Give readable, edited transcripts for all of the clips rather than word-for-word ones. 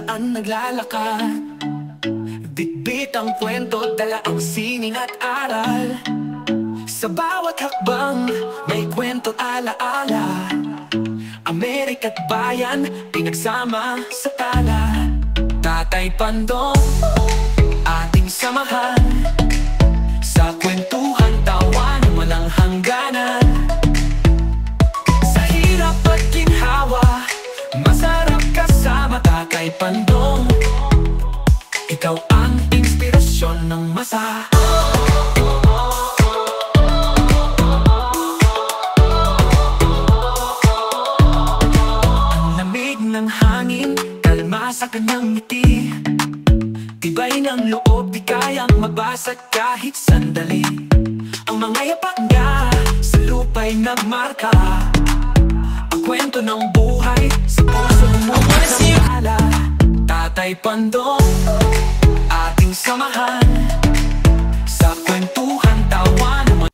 saan naglalakad. Bitbit ang kwento, dala ang sining at aral. Sa bawat hakbang, may kwento alaala. Amerika't bayan, pinagsama sa tala. Tatay Pandong, ating samahan. Sa kwentuhan, tawanan, walang hangganan. Sa hirap at ginhawa, masarap kasama Tatay Pandong. Ikaw ang inspirasyon ng masa. Ang lamig ng hangin, kalma sa kanyang ngiti. Tibay ng loob, di kayang mabasag kahit sandali. Ang mga yapak niya sa lupa'y nagmarka. Ang kwento ng buhay sa puso mo masala. Tatay Pandong, ating samahan. Sa kwentuhan, tawanan.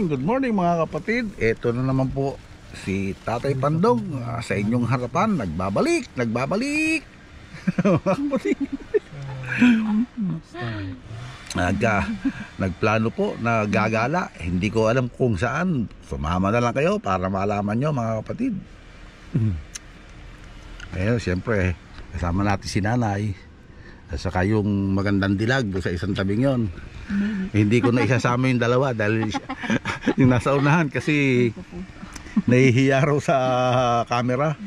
Good morning mga kapatid. Ito na naman po si Tatay Pandong sa inyong harapan. Nagbabalik mga kapatid. Nagplano po na gagala. Hindi ko alam kung saan. Sumama na lang kayo para malaman nyo mga kapatid. Ayun, siyempre kasama natin si nanay at saka yung magandang dilag sa isang tabing yon. Hindi ko na isasama yung dalawa dahil yung nasa unahan kasi nahihiya raw sa camera.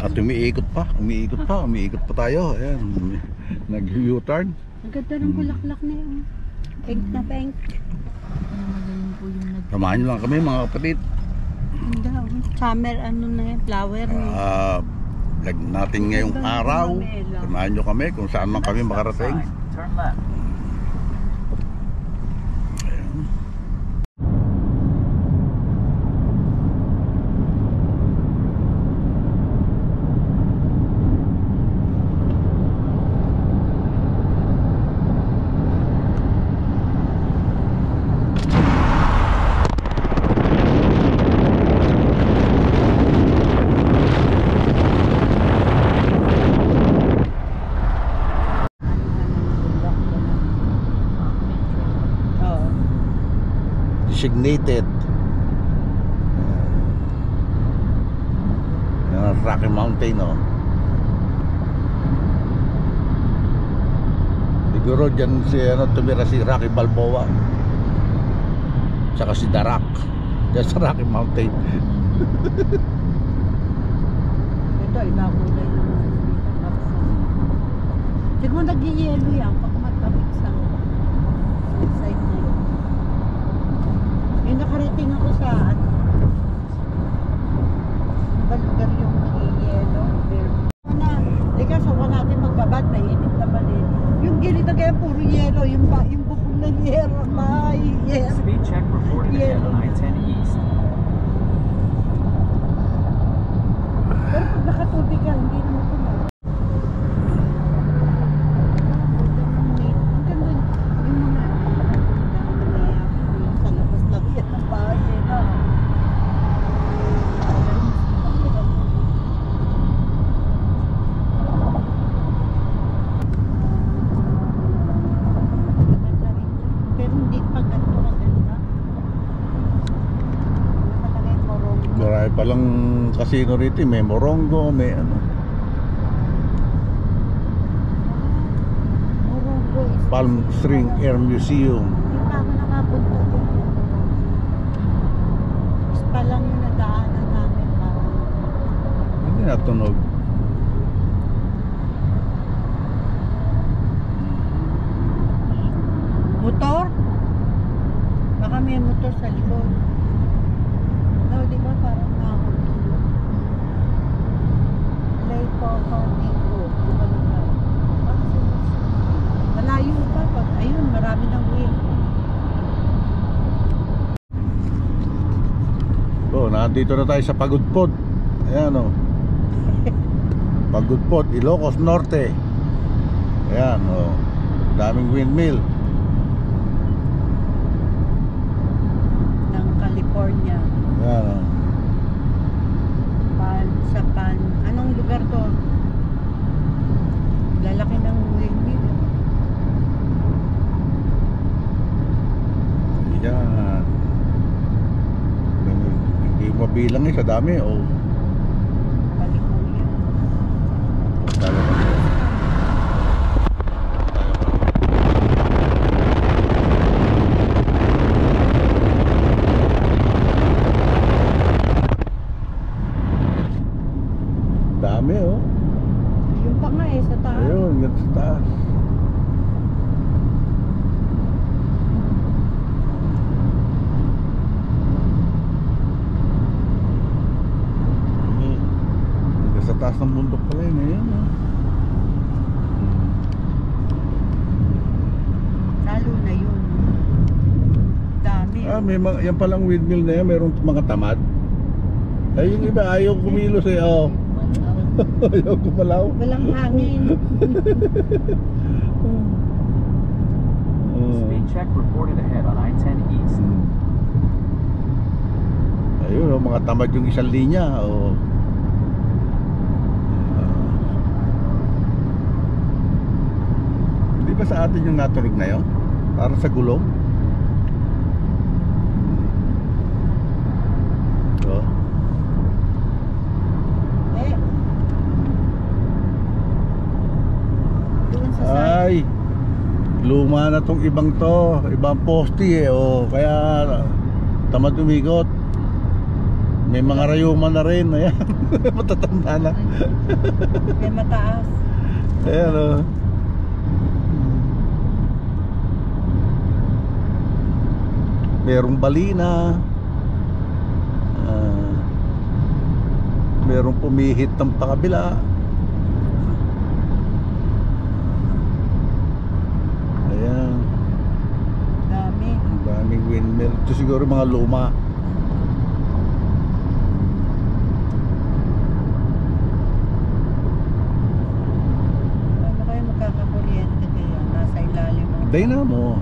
At umiikot pa tayo. Ayan, nag-U-turn. Ang ganda ng bulaklak na yun. Pink na pink. Samahan nyo lang kami mga kapatid. Summer ano na yan, flower. Lag natin ngayong araw. Samahan nyo kami kung saan man kami makarating. Turn left. Designated Rocky Mountain, oh. Siguro dyan tumira si Rocky Balboa tsaka si Darak dyan sa Rocky Mountain. Ito, ibakulay naman. Siguro nag-yelo yan pag matabit sa side na yun. May nakarating ako sa lugar yung nag-yelo. Teka, suka natin magbabad, mainit naman eh. Yung gilid na kaya puro yelo, yung bukong ng yelo, yelo. Speed check reported ahead on I-10 East. Pero pag nakatubig ka, hindi naman ito na. Marami palang casino rito, may Morongo, may ano. Palm String Air Museum. Hindi pa ako nakapunta doon. Is pa lang yung nadaanan namin parang. Hindi natunog. Motor? Baka may motor sa likod. No, di ba parang nakakotulog? Late po ako dito. Malayo pa pag ayun, marami ng wheel. So, nandito na tayo sa Pagudpod. Ayan o. Pagudpod, Ilocos Norte. Ayan o. Daming windmill. Ng California. Yan oh. Anong lugar to? Lalaki ng windmill. Yan. Hindi mo mabilang sa dami oh. California. Dami oh. Yung pa nga sa taas. Ayun, yan sa taas. Hanggang sa taas ng bundok pala yun. Ayun oh. Lalo na yun. Dami. May mga, yan palang windmill na yan, mayroong mga tamad. Ay, yung iba ayaw kumilos eh oh. Ayaw kumalaw. Walang hangin. Speed check reported ahead on I-10 East. Ayun, oh, mga tamad yung isang linya. Oh. Di ba sa atin yung natunog na yun? Para sa gulong? Oh. Doon sa side. Ay, luma na tong ibang to. Ibang poste eh. Oh. Kaya tamad umikot. May mga rayuma na rin. Ayan. Matatanda na. May mataas. Ayan oh. Merong balina. Merong pumihit ng pakabila. Ayan. Dami. Ang daming windmill. Ito siguro mga luma. Ano kayo magkakakuryente kaya? Nasa ilalim ng Dynamo.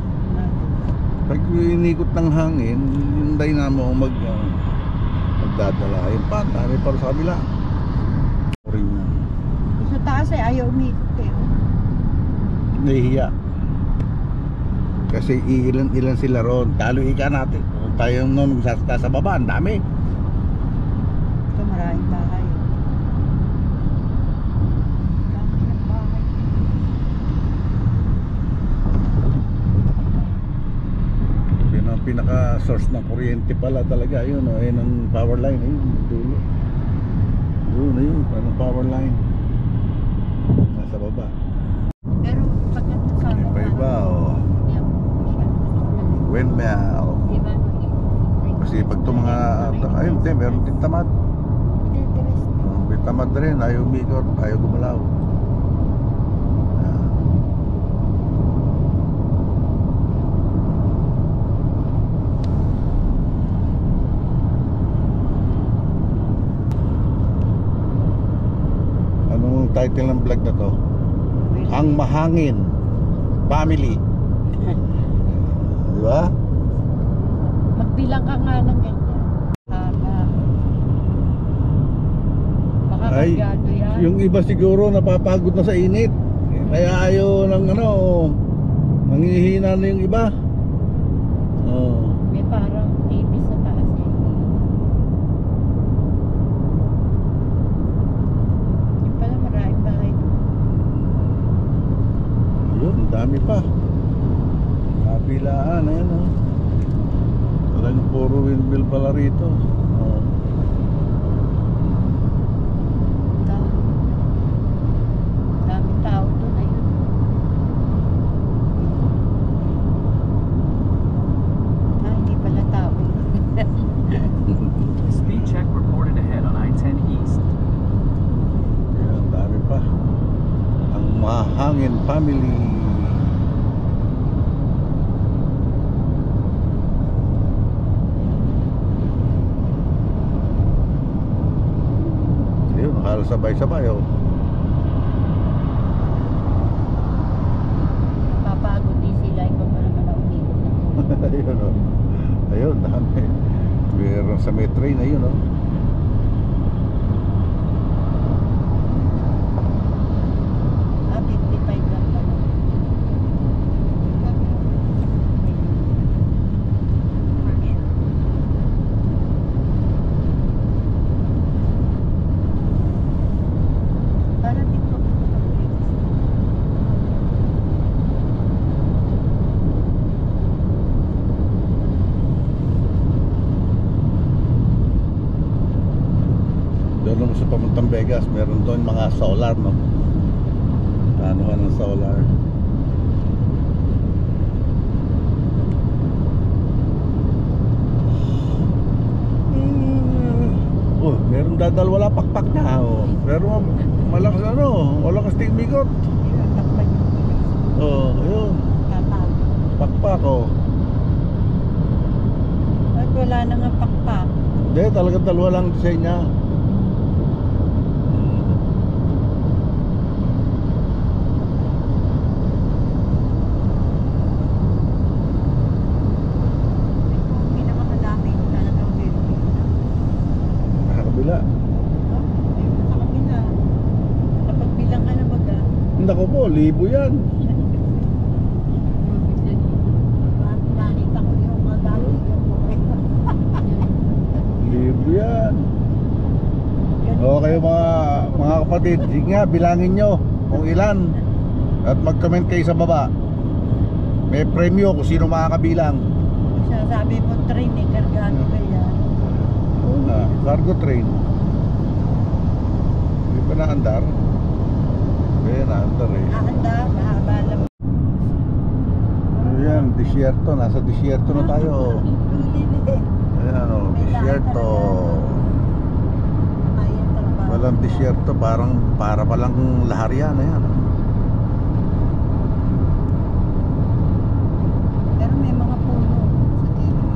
Pag inikot ng hangin, yung dynamo ang magdadala. Ayun pa, dami para sa kabila. Sa taas ay ayaw umikot eh. Nahihiya. Kasi ilan sila ron. Talo ika natin. Kung tayo nun magsasaka sa baba, ang dami. Ito maraming bahay. Dami ng bahay. Yun ang pinaka-source ng kuryente pala talaga. Yun, oh, yun ang power line. Ayun, dulo. Yun, ayun, parang power line. Nasa baba. Pero pag ito sa May pa iba, oh. Windmill. Kasi pag ito mga, ayun, meron din tamad. May tamad rin, ayaw umikot, ayaw gumalaw. Anong title ng vlog na to? Ang Mahangin Family. Di ba? Magbilang ka nga ng ganyan. Baka Ay, magado yan. yung iba siguro napapagod na sa init. Kaya ayaw ng nanghihina na yung iba. Oh. May parang TV sa taas eh. Yung pala maraming bahay doon. Ayun, ang dami pa. Kabilaan, ayan oh. Talagang puro windmill pala rito. Oh. Daming tao doon ayun. Hindi pala tao. Speed check reported ahead on I-10 East. Ayan, ang dami pa. Ang Mahangin Family. Ayun, halos sabay-sabay oh. Ayun o. Ayun, dami. Meron sa may train, ayun o. Ah, 55 lang pala. Parang dito. Doon naman sa pamuntang Vegas, meron doon mga solar, no? Ano ng solar. Oh, meron dadal wala pakpak na, oh. Pero malakas ano, malakas ting bigot. Ayun, takpan yung pulis. Oh, ayun. Tatawag. Pakpak, oh. At wala na nga pakpak. Hindi, talagang dalawa lang design niya. Ito, pinakamadami talagang building na. Nakakabila. Oh, ayun, sa kabila. Napagbilang ka na baga. Nako po, libo yan. Nakita ko yung madami yung Libo yan. Okay mga kapatid, sige nga, bilangin nyo kung ilan. At mag-comment kayo sa baba. May premyo kung sino makakabilang. Sabi mo train eh, kargado kaya. Oo nga, cargo train. Hindi pa naandar. Kaya naandar eh. Ahanda, mahaba lang. Ayan, disyerto. Nasa disyerto na tayo. Lulili. Ayan o, disyerto. Ayun trabaho. Walang disyerto, para palang laharian. Ayan. Pero may mga puno sa gilid.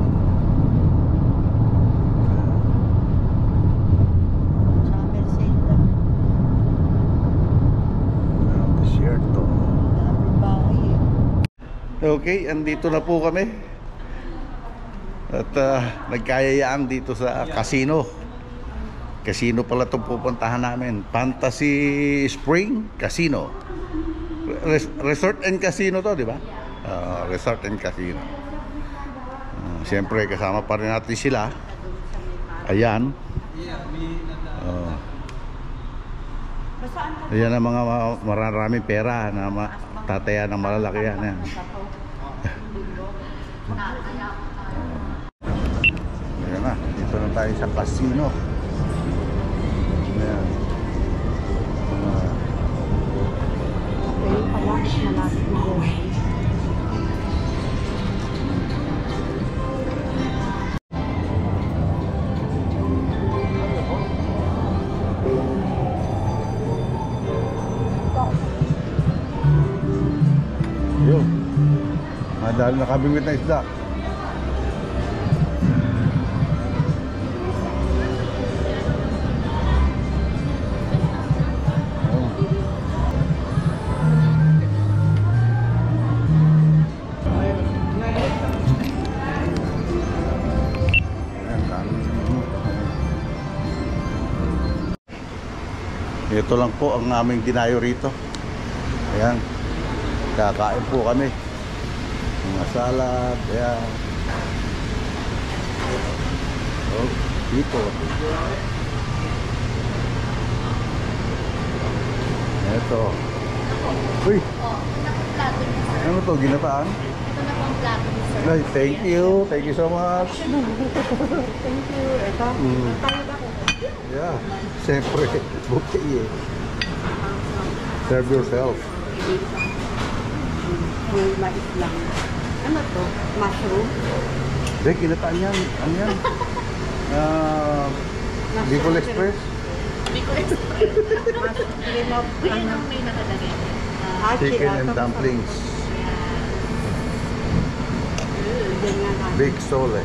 Summer sale lang. Ayan, disyerto. Daming bahay eh. Okay, andito na po kami. At nagkayayaan dito sa casino. Casino pala itong pupuntahan namin. Fantasy Spring Casino. Resort and Casino to, di ba? Resort and Casino. Siyempre, kasama pa rin natin sila. Ayan. Ayan ang mga maraming pera na tataya ng malalaki yan. Ayan. Ayan na, dito na tayo sa casino. Ayan. Okay, pala, malapit na doon. Yun. Dahil nakabingwit na isda. Ito lang po ang aming dinayo rito. Ayan. Kakain po kami. Mga salad. Ayan. Oh, dito. Ito. Uy! Ano to? Ginataan? Ito na pong plato ni sir. Ay, thank you. Thank you so much. Thank you. Ito, tayo ba ko? Yeah. Siyempre. Buffet eh. Serve yourself. May mais lang. Ano to? Mushroom? Hindi, kinataan yan. Ano yan? Bicol Express. Bicol Express. Cream of Ayun ang may nakalagay. Chicken and dumplings. Big sole.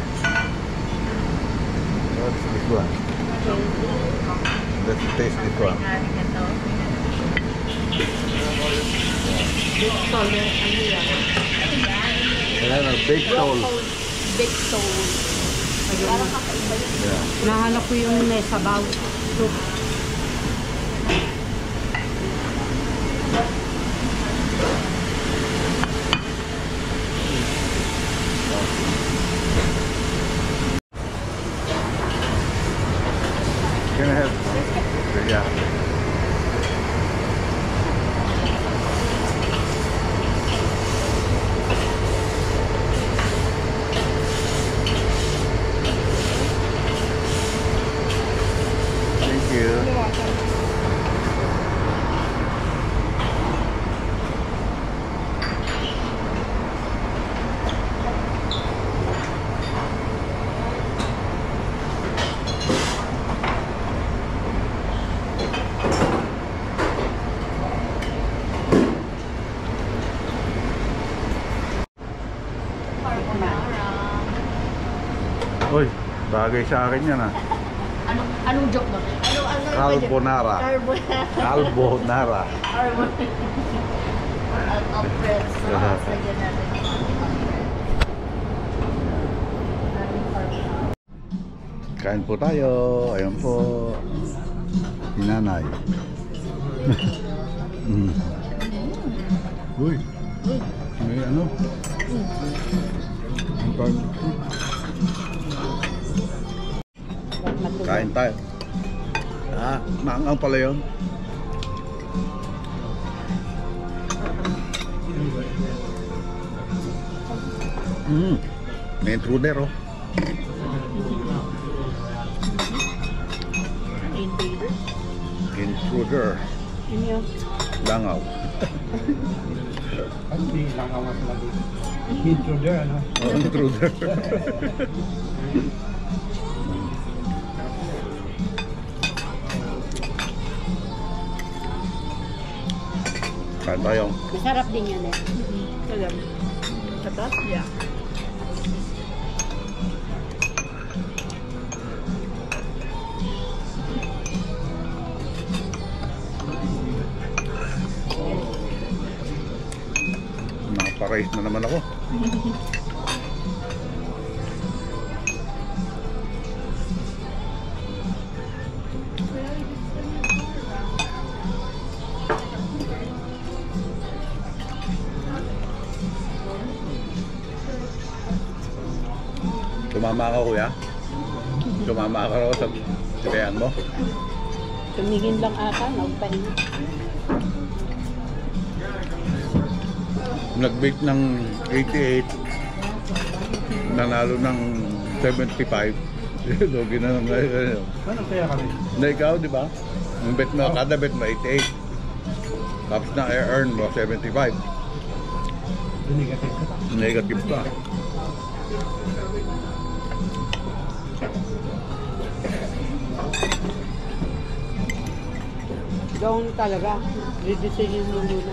What's this one? Let's taste this one. Big solar. Ano yan? Ayan, big sole. baked toast. Parang kakaiba yun. Yeah. Nahanap ko yung sabaw. Soup. Can I have? Yeah. Thank you. Carbonara. Uy, bagay sa akin yan ah. Anong joke doon? Ano Carbonara. Carbonara. Carbonara. Of breads. Lagyan natin. Kain po tayo. Ayan po. Si Nanay. Mm. Uy. May ano? Ang barbecue. Kain tayo. Ah, maangang pala yun. May intruder oh. Invader. Intruder. Inyo. Langaw. Hindi lang ako masabi. Intruder, ano? Oh, intruder. Kain tayo. Masarap din yun eh. Alam. Sarap? Yeah. Nakaparais na naman ako. Tumama ka kuya? Tumama ka raw sa tikayan mo? Tumingin lang ata, nagpahinga. Nag-bake ng 88, nanalo ng 75. Logi na naman ngayon. Ano kaya kami? Na ikaw, di ba? Yung bet mo, kada bet mo 88. Tapos na earn mo 75. Negative ka. Negative ka. Doon talaga, didesisyon mo muna.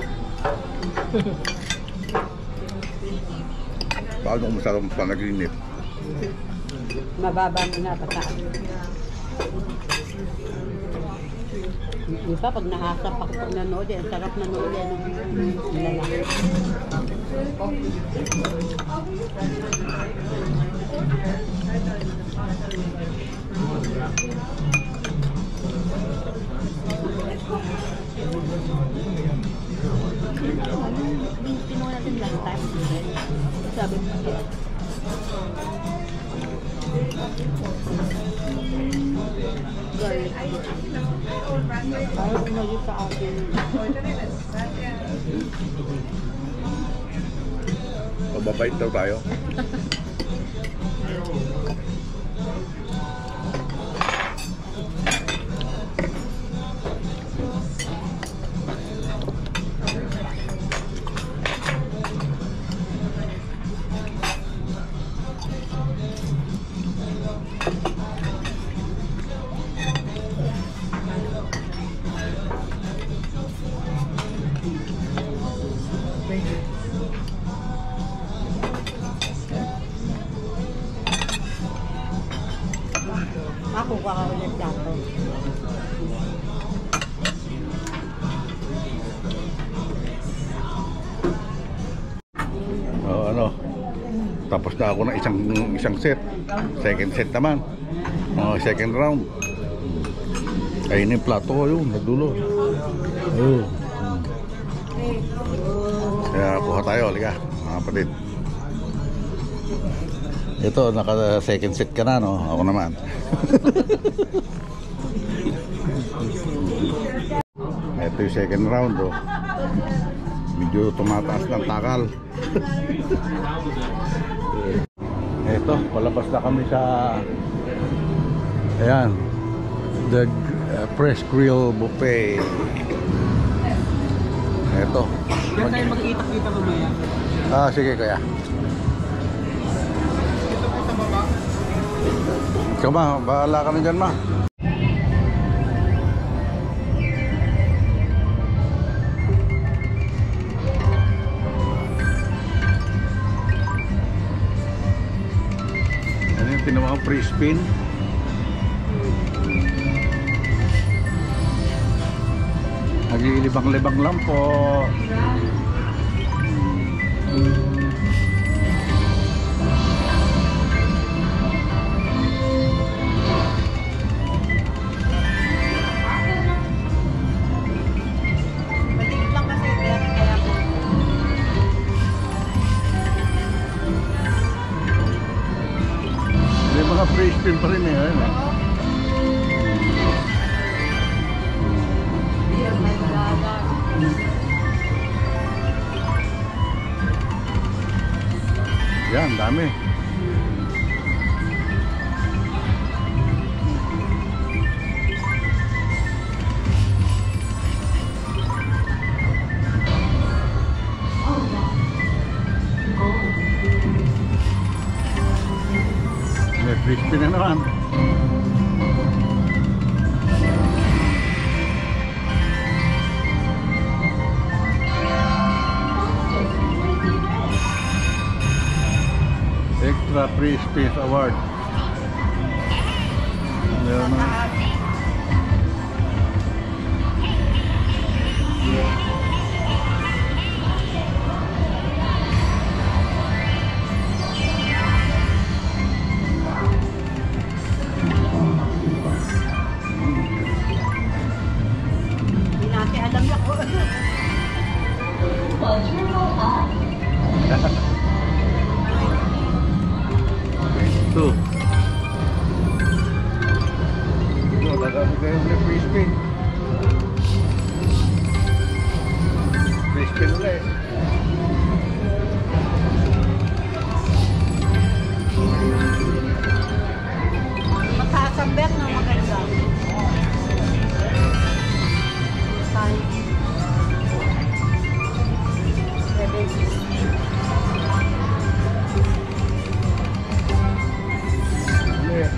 Paano kung masarap ang panaginip? Mababa mo na pataas. Di ba, pag nahasap ako pag nanood, ang sarap nanood yan. Nilalaki. Kinuha natin last time. Sabi mo siya. Garlic. Ayaw umalit sa akin. Mababait daw tayo. Ako kakaulit dato. Oh, ano? Tapos na ako ng isang set. Second set naman. Second round. Ayun yung plato ko yun, nagdulo. Kaya kuha tayo, liga, mga kapatid. Ito, naka second set ka na, no? Ako naman. Ito yung second round, oh. Medyo tumataas ng takal. Ito, palabas na kami sa ayan, the Fresh Grill Buffet. Ito. Diyan tayo magkita-kita mamaya. Sige kuya. Ito po sa baba. Ikaw ma, bahala ka na dyan ma. Ano yung tinawag free spin? Naglilibang-libang lang po. Maliit lang kasi kaya po. May mga free spin pa rin eh. Ayun, eh. Yan, dami. May free spin na naman. Extra Free Space Award. Meron na. Hindi natin alam na ko. Ito. Ito, dadami kayo ng free spin. Free spin ulit. Mataas ang bet na maganda. Tayo. 7. Ulit.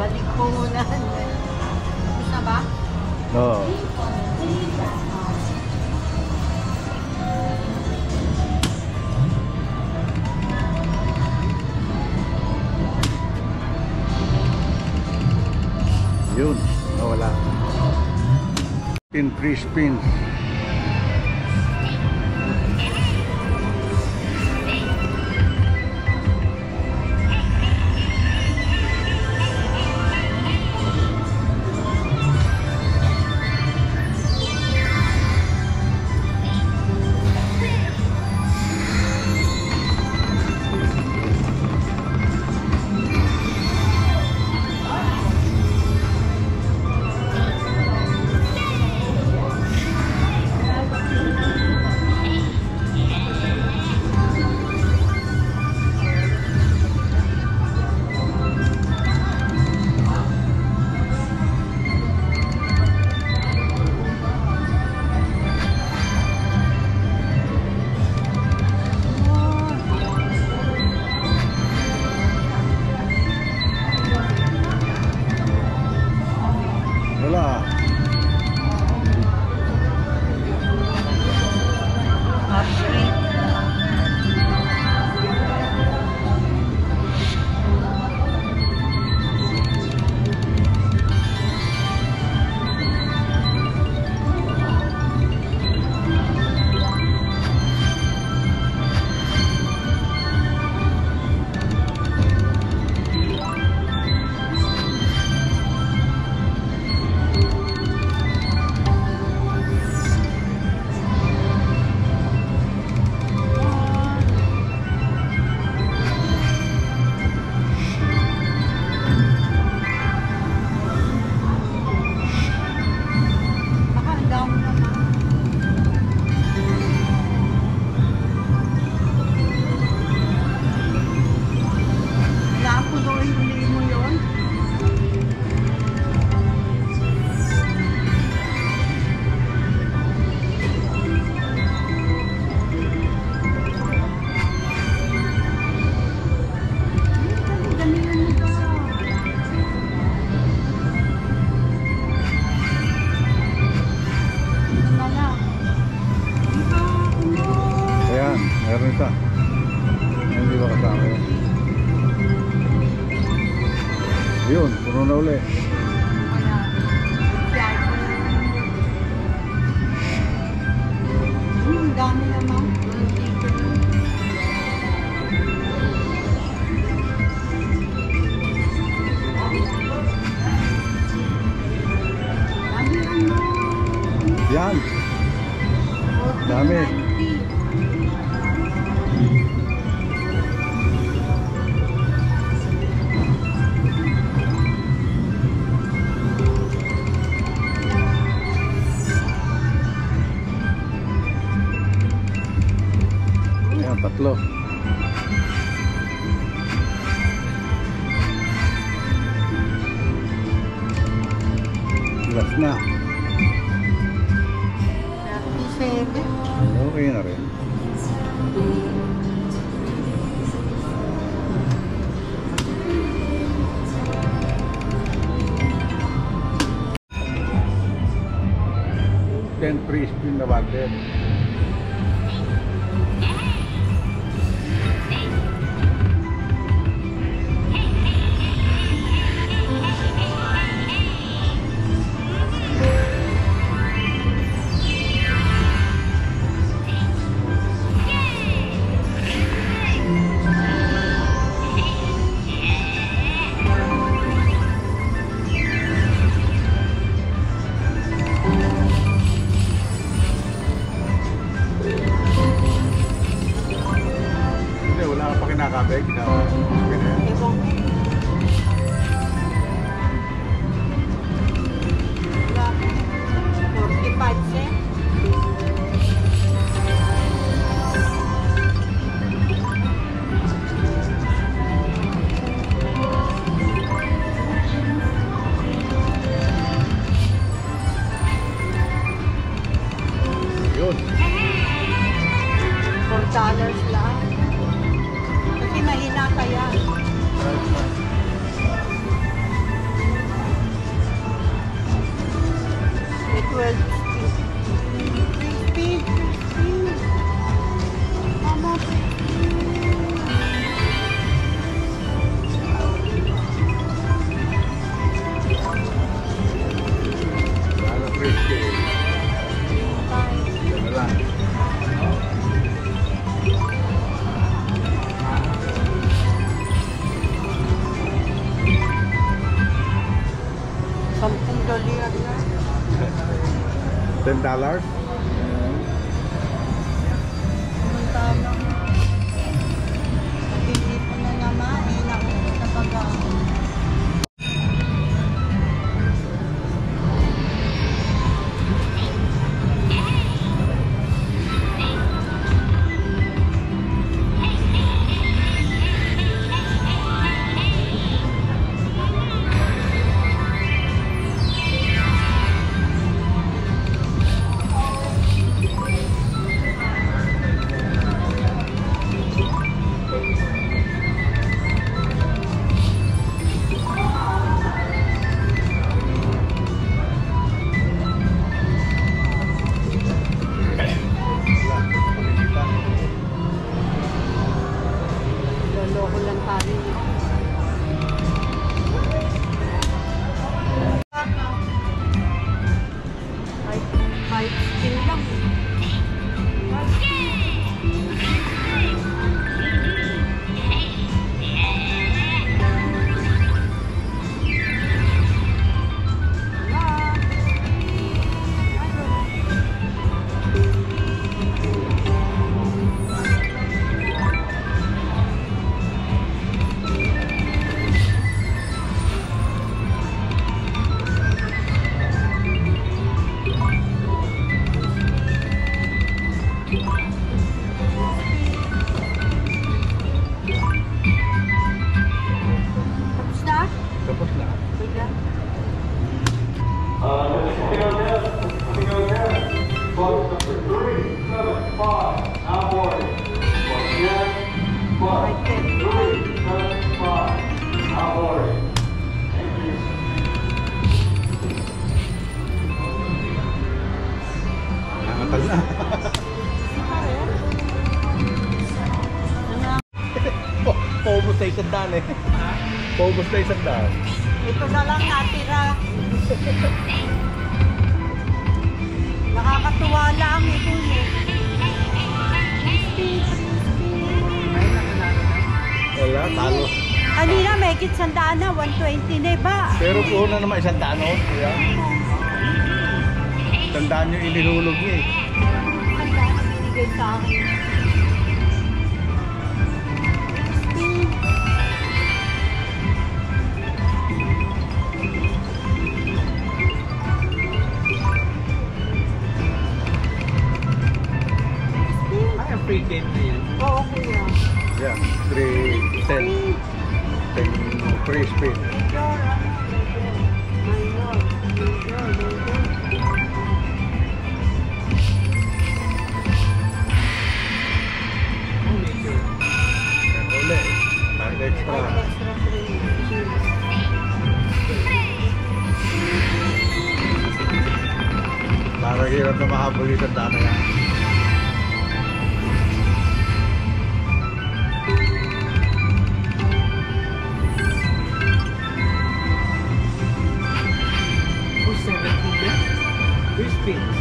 Balik ko muna. Tapos na ba? Oo. Yun, nawala. Free spins. Wala. Baka ang dami naman. Naapunuin uli mo yun. Damihan mo daw. Ano na? Ayan, meron isa. Hindi ba kasama yun? Yun, puno na uli. Wala. Ang dami naman. Damihan mo. Yan, dami. Yan, tatlo. Last na. 37. Okay na rin. Then free spin na bundle. Hindi, wala ka pa kinakabay. Ibang. Wala. 45 cents. Yun. $4 lang. Kasi mahina ka yan. May 12 speed. 3 speed. 3 speed. Mama, 3 Wala na free spin. Yan na lang. $10 yan. $10? Pumunta na. Nag-isip na naman. Naku, sa pag-aaral. Tagal na. Paubos na isang daan eh. Paubos na isang daan. Ito na lang natira. Nakakatuwa lang ito eh. Wala, talo. Kanina may kitsandaan na, 120 na ba? Pero po na naman isang daan oh. Kuya. Tandaan nyo inihulog niya eh. Kitsandaan na binigay sa akin. Ay, ang free game na yan. Oo, kuya. Yeah, 3, 10. 10 free spin. Oh, major. Uli. Tag extra. Parang hirap na mahabol yung tandaan na yan. Oh, 17 na. Free spins.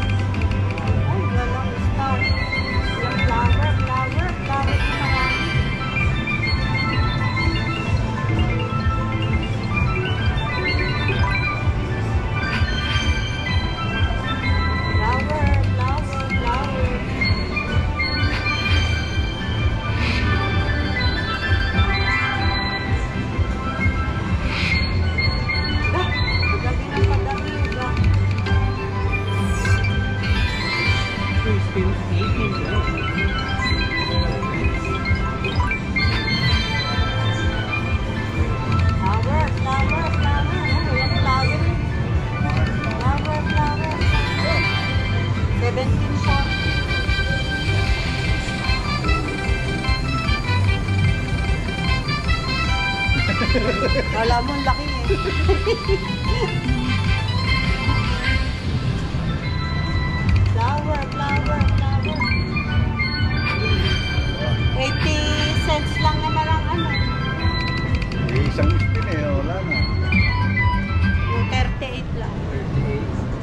Ay, walang star. Walang flower, flower, flower na marami. Flower, flower, flower. Ah, pagaling ang pagaling. Free spins, 18 na. Flower, flower, flower. Oh, walang flower eh. Flower, flower, flower. 17 po. Wala mo, laki eh. Flower, flower, flower. 80 cents lang naman ang ano. Eh, isang spin eh, wala na. Yung 38 lang.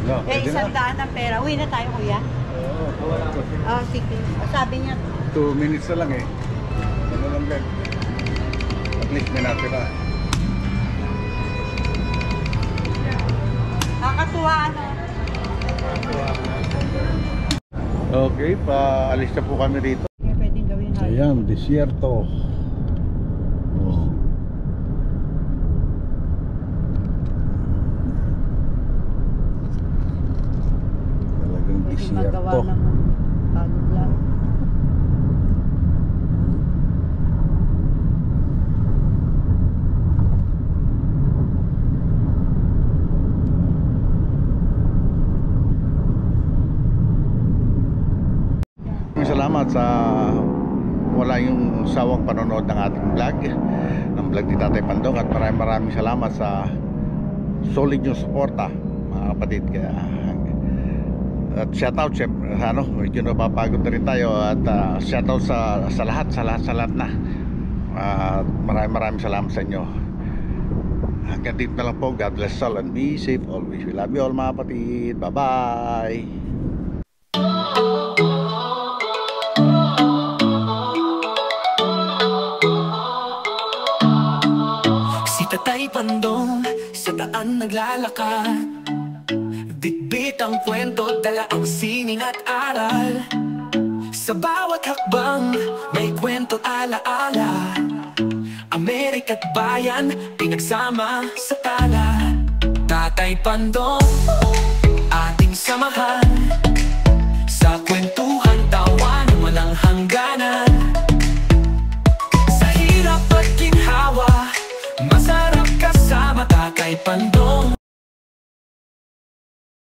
No, Eh, pwede isang na. daan ng pera. Uwi na tayo, kuya. Oo, Oh, sige. Sabi niya, 2 minutes na lang eh. Ano lang din. At least may natira. kakatuwa ano. Okay, paalis na po kami rito. Kaya pwedeng gawin halo. Ayan, disyerto. Oh. Talagang Pwedeng magawa disyerto. ng pagod lang. Salamat sa wala yung sawang panonood ng ating vlog, ng vlog ni Tatay Pandong, at maraming salamat sa solid yung suporta, mga kapatid. Kaya at shoutout syempre, ano, medyo napapagod na rin tayo, at shoutout sa lahat na, at maraming salamat sa inyo. Hanggang dito na lang po. God bless all and be safe always. We love you all, mga kapatid. Bye bye. Tatay Pandong sa daan naglalakad, bitbit ang kwento, dala ang sining at aral. Sa bawat hakbang may kwento alaala, Amerika't bayan pinagsama sa tala. Tatay Pandong ating samahan,